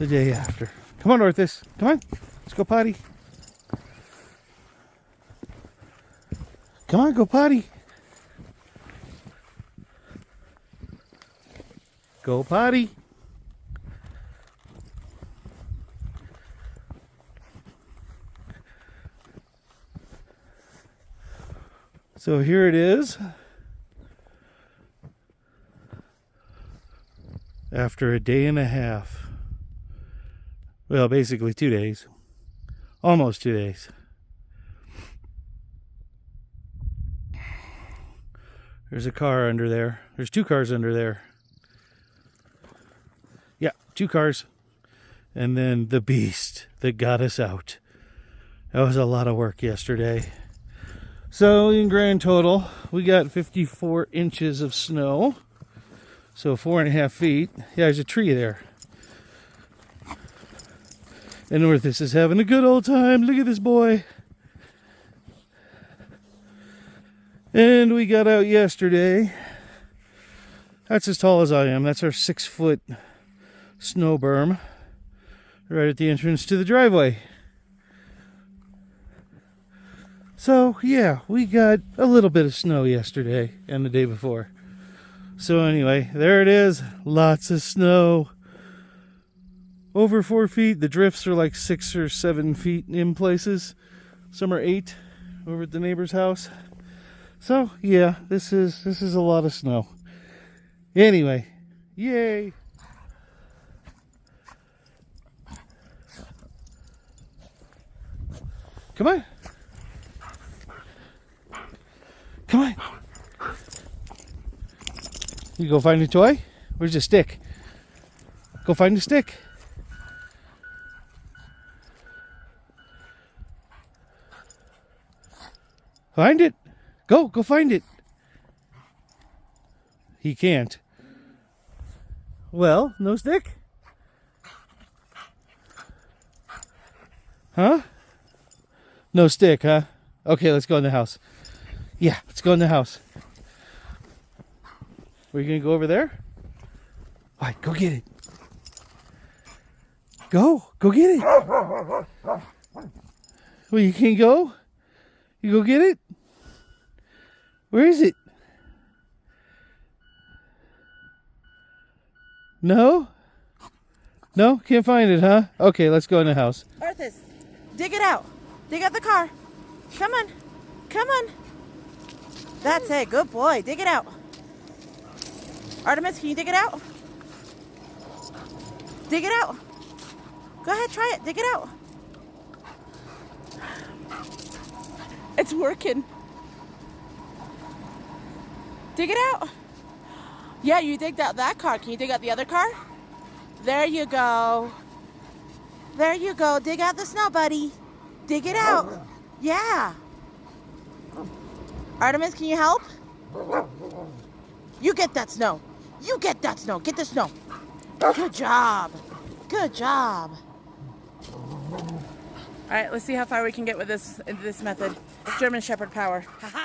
the day after. Come on, Orthus. Come on. Let's go potty. Come on, go potty. Go potty. So here it is. After a day and a half. Well, basically 2 days. Almost 2 days. There's a car under there. There's 2 cars under there. Yeah, 2 cars. And then the beast that got us out. That was a lot of work yesterday. So in grand total, we got 54 inches of snow. So 4.5 feet. Yeah, there's a tree there. And Orthus is having a good old time. Look at this boy. And we got out yesterday. That's as tall as I am. That's our 6-foot snow berm. Right at the entrance to the driveway. So, yeah, we got a little bit of snow yesterday and the day before. So anyway, there it is. Lots of snow. Over 4 feet. The drifts are like 6 or 7 feet in places. Some are 8 over at the neighbor's house. So yeah, this is a lot of snow. Anyway, yay! Come on. Come on. You go find a toy? Where's the stick? Go find the stick. Find it. Go find it. He can't. Well, no stick? Huh? No stick, huh? Okay, let's go in the house. Yeah, let's go in the house. Are you going to go over there? All right, go get it. Go get it. Well, you can't go? You go get it? Where is it? No? No? Can't find it, huh? Okay, let's go in the house. Orthus, dig it out. Dig out the car. Come on. Come on. That's it. Good boy. Dig it out. Artemis, can you dig it out? Dig it out. Go ahead, try it. Dig it out. It's working. Dig it out. Yeah, you digged out that car. Can you dig out the other car? There you go. There you go. Dig out the snow, buddy. Dig it out. Yeah. Artemis, can you help? You get that snow. You get that snow. Get the snow. Good job. Good job. All right, let's see how far we can get with this method. German Shepherd power. Ha-ha.